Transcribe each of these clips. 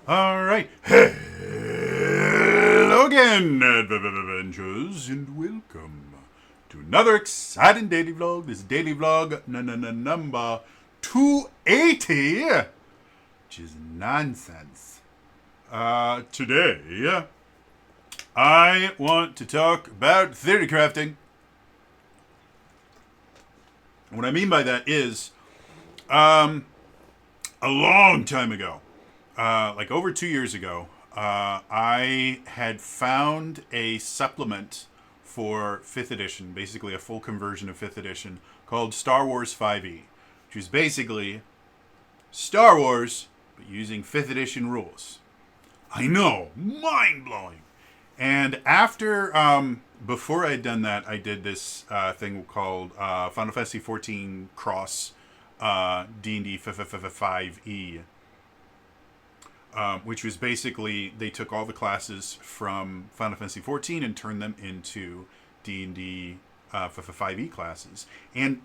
All right. Hello again, adventurers, and welcome to another exciting daily vlog. This is daily vlog number 280, which is nonsense. Today, I want to talk about theory crafting. What I mean by that is, a long time ago, like over 2 years ago, I had found a supplement for 5th edition, basically a full conversion of 5th edition, called Star Wars 5e, which is basically Star Wars, but using 5th edition rules. I know, mind-blowing. And before I had done that, I did this thing called Final Fantasy 14 Cross D&D 5e, which was basically they took all the classes from Final Fantasy 14 and turned them into D&D 5e classes. And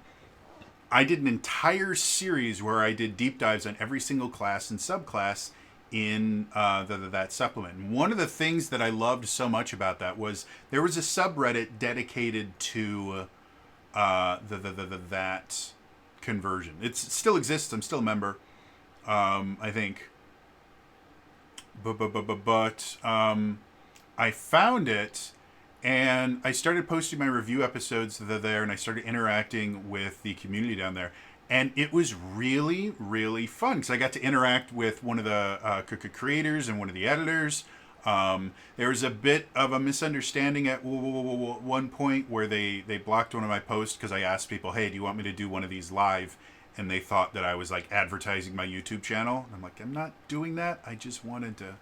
I did an entire series where I did deep dives on every single class and subclass in that supplement. And one of the things that I loved so much about that was there was a subreddit dedicated to that conversion. It still exists. I'm still a member. I think. But I found it, and I started posting my review episodes there, and I started interacting with the community down there. And it was really, really fun because I got to interact with one of the creators and one of the editors. There was a bit of a misunderstanding at one point where they blocked one of my posts because I asked people, hey, do you want me to do one of these live? And they thought that I was like advertising my YouTube channel. I'm like, I'm not doing that. I just wanted to.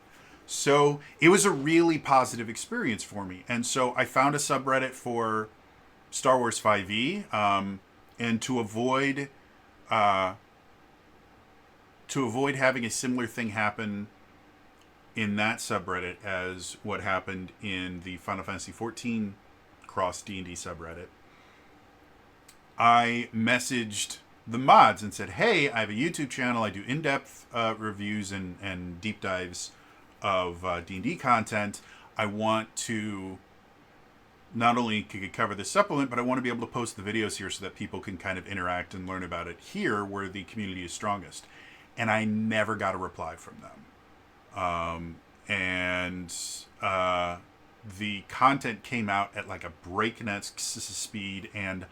So it was a really positive experience for me. And so I found a subreddit for Star Wars 5e, and to avoid having a similar thing happen in that subreddit as what happened in the Final Fantasy 14 Cross D&D subreddit, I messaged the mods and said, hey, I have a YouTube channel. I do in-depth reviews and deep dives of D&D content. I want to not only cover the supplement, but I want to be able to post the videos here so that people can kind of interact and learn about it here where the community is strongest. And I never got a reply from them. The content came out at like a breakneck speed, and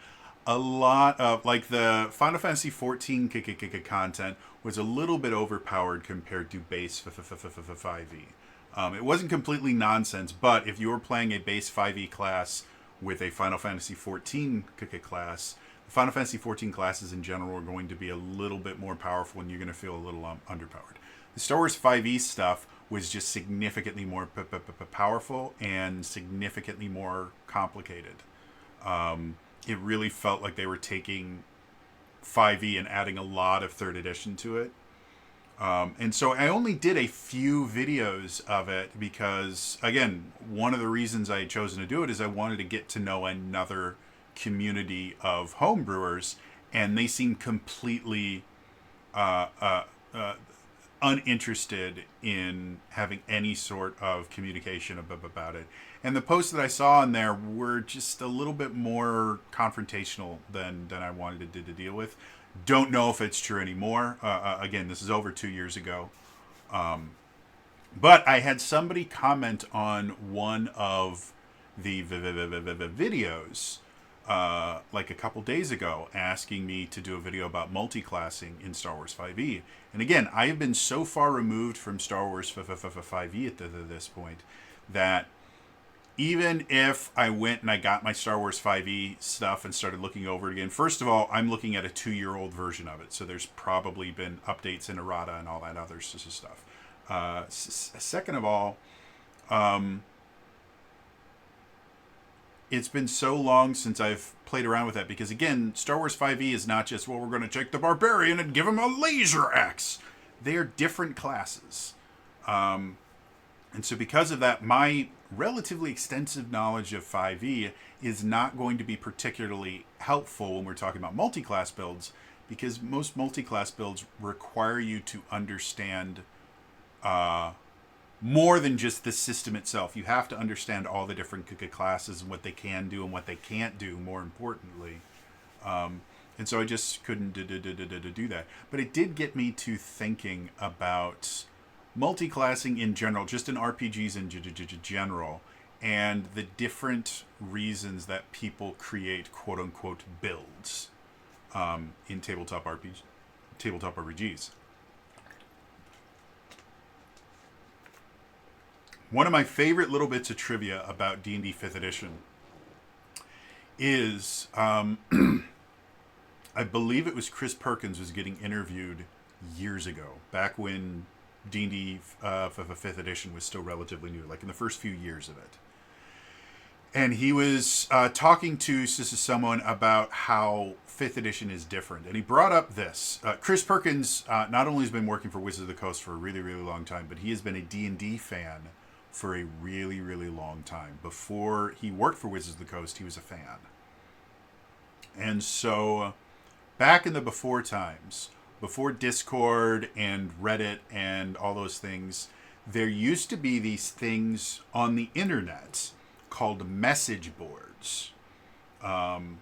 a lot of like the Final Fantasy 14 content was a little bit overpowered compared to base 5e. It wasn't completely nonsense, but if you were playing a base 5e class with a Final Fantasy 14 class, the Final Fantasy 14 classes in general are going to be a little bit more powerful, and you're going to feel a little underpowered. The Star Wars 5e stuff was just significantly more powerful and significantly more complicated. It really felt like they were taking 5e and adding a lot of 3rd edition to it. And so I only did a few videos of it because, again, one of the reasons I had chosen to do it is I wanted to get to know another community of homebrewers, and they seemed completely uninterested in having any sort of communication about it. And the posts that I saw in there were just a little bit more confrontational than I wanted to deal with. Don't know if it's true anymore. Again, this is over 2 years ago. But I had somebody comment on one of the videos like a couple days ago, asking me to do a video about multi-classing in Star Wars 5e. And again, I have been so far removed from Star Wars 5e at this point that even if I went and I got my Star Wars 5e stuff and started looking over it again, first of all, I'm looking at a 2-year-old version of it, so there's probably been updates in errata and all that other stuff. Second of all, it's been so long since I've played around with that because, again, Star Wars 5e is not just, well, we're going to take the barbarian and give him a laser axe. They are different classes. And so because of that, my relatively extensive knowledge of 5e is not going to be particularly helpful when we're talking about multi-class builds, because most multi-class builds require you to understand more than just the system itself. You have to understand all the different classes and what they can do and what they can't do, more importantly. And so I just couldn't do that. But it did get me to thinking about multi-classing in general, just in RPGs in general, and the different reasons that people create quote-unquote builds in tabletop RPGs. One of my favorite little bits of trivia about D&D 5th edition is, I believe it was Chris Perkins was getting interviewed years ago, back when D&D 5th edition was still relatively new, like in the first few years of it. And he was talking to someone about how 5th edition is different. And he brought up this. Chris Perkins not only has been working for Wizards of the Coast for a really, really long time, but he has been a D&D fan for a really, really long time. Before he worked for Wizards of the Coast, he was a fan. And so back in the before times, before Discord and Reddit and all those things, there used to be these things on the internet called message boards. And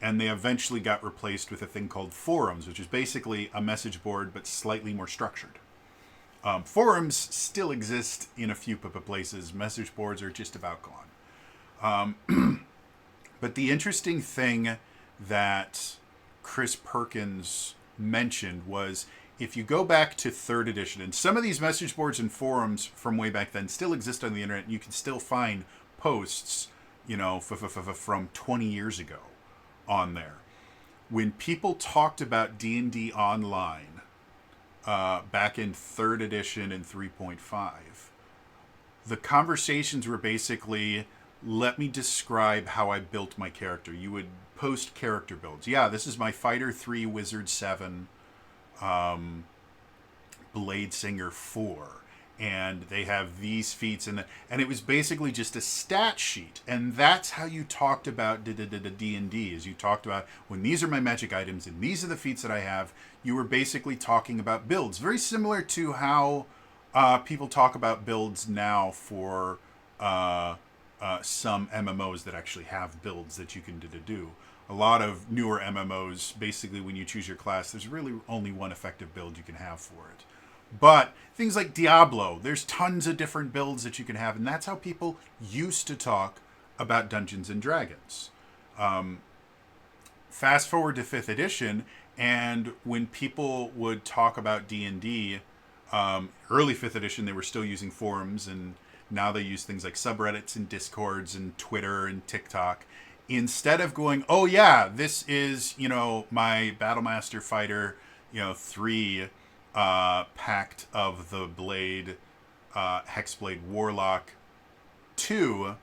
they eventually got replaced with a thing called forums, which is basically a message board but slightly more structured. Forums still exist in a few places. Message boards are just about gone. But the interesting thing that Chris Perkins mentioned was, if you go back to 3rd edition, and some of these message boards and forums from way back then still exist on the internet, and you can still find posts, from 20 years ago on there. When people talked about D&D Online, back in 3rd edition and 3.5, the conversations were basically, let me describe how I built my character. You would post character builds. Yeah, this is my Fighter 3, Wizard 7, Blade Singer 4. And they have these feats. And it was basically just a stat sheet. And that's how you talked about D&D, is you talked about, when these are my magic items and these are the feats that I have, you were basically talking about builds. Very similar to how people talk about builds now for some MMOs that actually have builds that you can do. A lot of newer MMOs, basically when you choose your class, there's really only one effective build you can have for it. But things like Diablo, there's tons of different builds that you can have, and that's how people used to talk about Dungeons and Dragons. Fast forward to 5th edition, and when people would talk about D&D, early 5th edition, they were still using forums, and now they use things like subreddits and Discords and Twitter and TikTok. Instead of going, oh yeah, this is, my Battlemaster Fighter, 3 Pact of the Blade, Hexblade Warlock 2,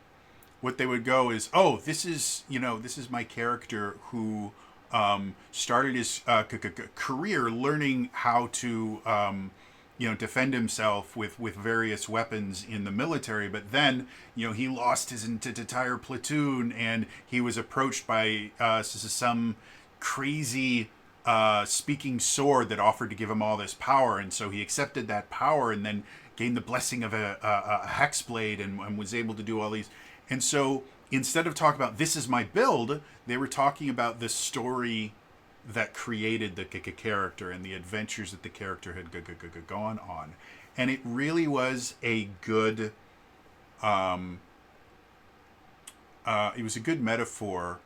what they would go is, oh, this is my character who started his career learning how to defend himself with various weapons in the military, but then he lost his entire platoon, and he was approached by some crazy speaking sword that offered to give him all this power, and so he accepted that power and then gained the blessing of a hexblade and was able to do all these. And so instead of talking about this is my build, they were talking about the story that created the character and the adventures that the character had gone on. And it really was a good it was a good metaphor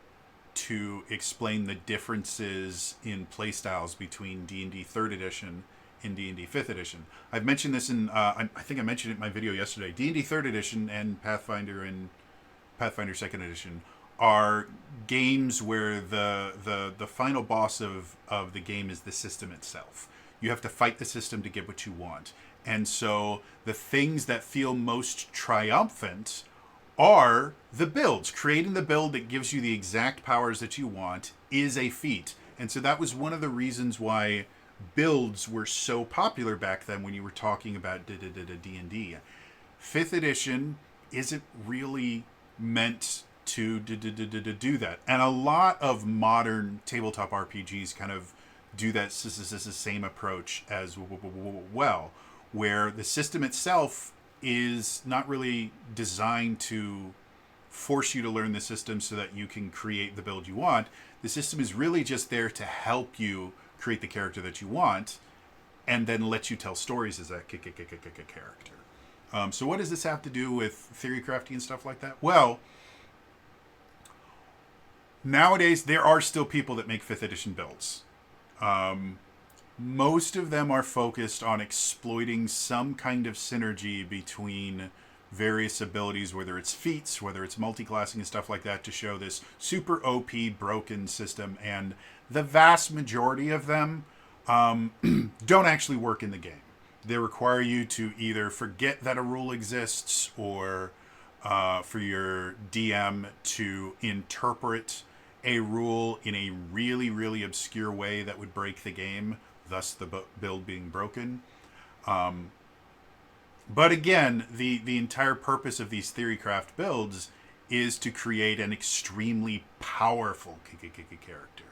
to explain the differences in playstyles between D&D 3rd edition and D&D 5th edition. I've mentioned this in I think I mentioned it in my video yesterday. D&D 3rd edition and Pathfinder 2nd edition are games where the final boss of the game is the system itself. You have to fight the system to get what you want. And so the things that feel most triumphant are the builds. Creating the build that gives you the exact powers that you want is a feat. And so that was one of the reasons why builds were so popular back then when you were talking about D&D. 5th edition isn't really meant to do that. And a lot of modern tabletop RPGs kind of do that same approach as well, where the system itself is not really designed to force you to learn the system so that you can create the build you want. The system is really just there to help you create the character that you want, and then let you tell stories as that character. So what does this have to do with theory crafting and stuff like that? Well, nowadays there are still people that make 5th edition builds. Most of them are focused on exploiting some kind of synergy between various abilities, whether it's feats, whether it's multi-classing and stuff like that, to show this super OP broken system. And the vast majority of them don't actually work in the game. They require you to either forget that a rule exists, or for your DM to interpret a rule in a really, really obscure way that would break the game, thus the build being broken. But again, the entire purpose of these Theorycraft builds is to create an extremely powerful character.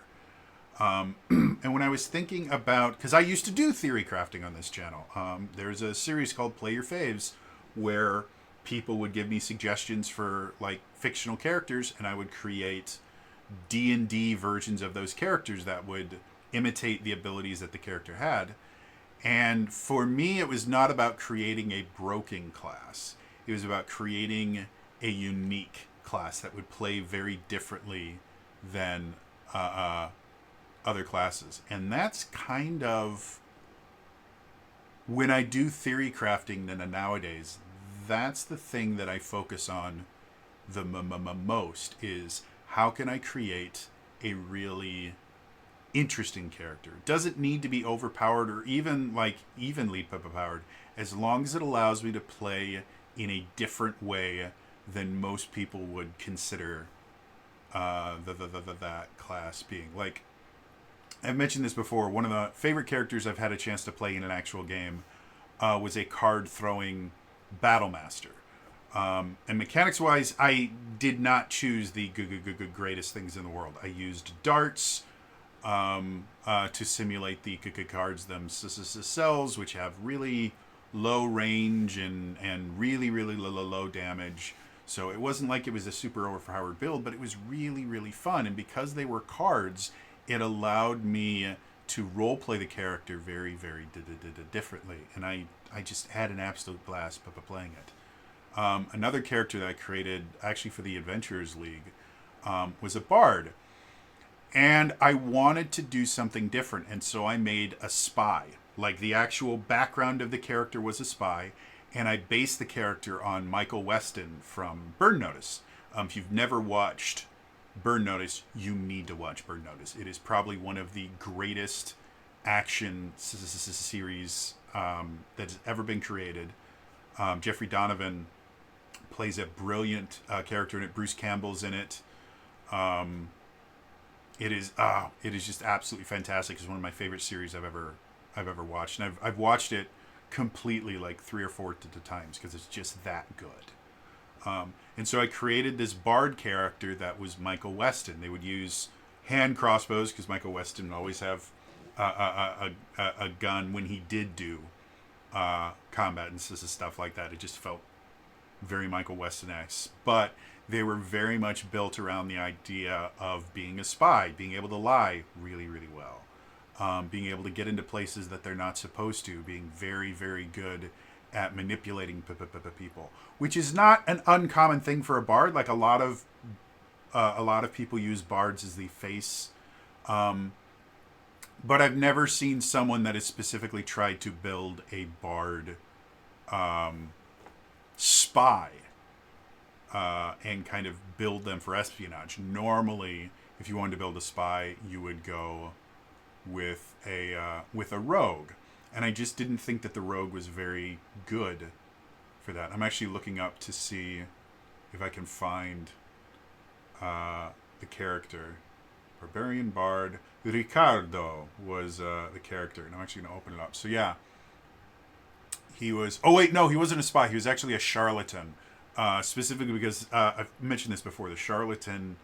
And when I was thinking about, because I used to do theory crafting on this channel, there's a series called Play Your Faves, where people would give me suggestions for like fictional characters, and I would create D&D versions of those characters that would imitate the abilities that the character had. And for me, it was not about creating a broken class. It was about creating a unique class that would play very differently than other classes. And that's kind of, when I do theory crafting nowadays, that's the thing that I focus on the most, is how can I create a really interesting character. It doesn't need to be overpowered or even like evenly powered, as long as it allows me to play in a different way than most people would consider that class being. Like, I've mentioned this before, one of the favorite characters I've had a chance to play in an actual game was a card throwing battle master. And mechanics wise, I did not choose the greatest things in the world. I used darts to simulate the cards themselves, which have really low range and really, really low damage. So it wasn't like it was a super overpowered build, but it was really, really fun. And because they were cards, it allowed me to roleplay the character very, very differently. And I just had an absolute blast playing it. Another character that I created, actually for the Adventurers League, was a bard. And I wanted to do something different, and so I made a spy. Like, the actual background of the character was a spy, and I based the character on Michael Weston from Burn Notice. If you've never watched Burn Notice, you need to watch Burn Notice. It is probably one of the greatest action series that has ever been created. Jeffrey Donovan plays a brilliant character in it. Bruce Campbell's in it. It is just absolutely fantastic. It's one of my favorite series I've ever watched, and I've watched it completely like 3 or 4 times because it's just that good. And so I created this bard character that was Michael Weston. They would use hand crossbows because Michael Weston would always have a gun when he did do combat and stuff like that. It just felt very Michael Weston-esque, but they were very much built around the idea of being a spy, being able to lie really, really well, being able to get into places that they're not supposed to, being very, very good at manipulating people, which is not an uncommon thing for a bard. Like, a lot of people use bards as the face, but I've never seen someone that has specifically tried to build a bard spy and kind of build them for espionage. Normally, if you wanted to build a spy, you would go with a rogue, and I just didn't think that the rogue was very good for that. I'm actually looking up to see if I can find the character. Barbarian Bard Ricardo was the character, and I'm actually going to open it up. So yeah, he was... Oh wait, no, he wasn't a spy. He was actually a charlatan. Specifically because I've mentioned this before. The charlatan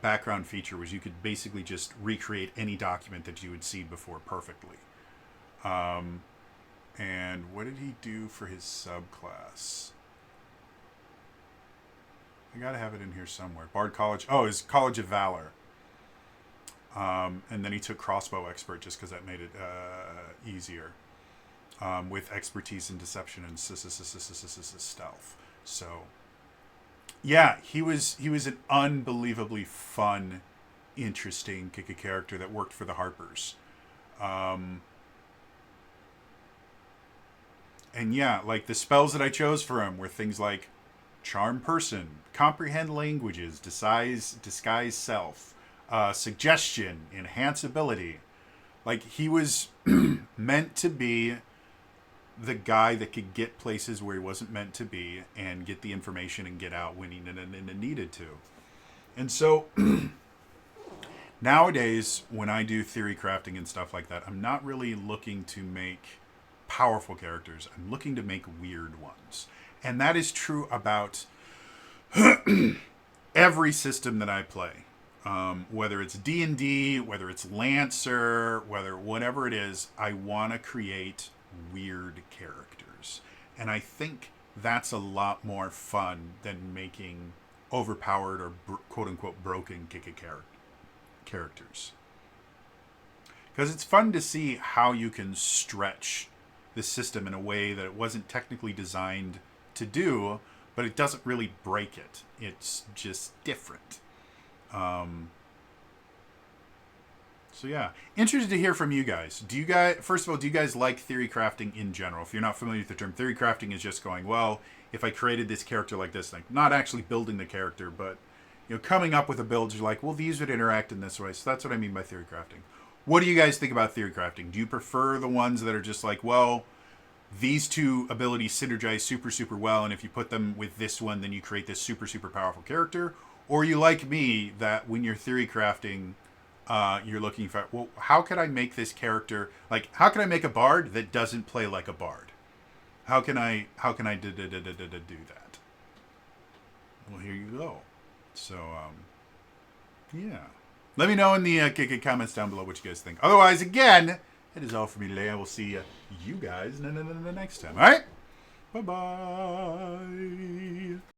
background feature was you could basically just recreate any document that you had seen before perfectly. And what did he do for his subclass? I gotta have it in here somewhere. Bard College. Oh, his College of Valor. And then he took Crossbow Expert just because that made it easier. With expertise in deception and stealth. So, yeah, he was an unbelievably fun, interesting character that worked for the Harpers. And yeah, like the spells that I chose for him were things like Charm Person, Comprehend Languages, Disguise Self, Suggestion, Enhance Ability. Like, he was meant to be the guy that could get places where he wasn't meant to be and get the information and get out when he needed to. And so nowadays, when I do theory crafting and stuff like that, I'm not really looking to make powerful characters. I'm looking to make weird ones. And that is true about every system that I play. Whether it's D&D, whether it's Lancer, whatever it is, I want to create weird characters. And I think that's a lot more fun than making overpowered or quote-unquote broken characters. Because it's fun to see how you can stretch the system in a way that it wasn't technically designed to do, but it doesn't really break it. It's just different. So yeah, interested to hear from you guys. First of all, do you guys like theory crafting in general? If you're not familiar with the term, theory crafting is just going, well, if I created this character like this, like not actually building the character, but coming up with a build. You're like, well, these would interact in this way. So that's what I mean by theory crafting. What do you guys think about theory crafting? Do you prefer the ones that are just like, well, these two abilities synergize super, super well, and if you put them with this one, then you create this super, super powerful character? Or you like me, that when you're theory crafting, you're looking for, well, how can I make this character, like, how can I make a bard that doesn't play like a bard? How can I do that? Well, here you go. So, yeah. Let me know in the comments down below what you guys think. Otherwise, again, that is all for me today. I will see you guys next time. All right? Bye-bye.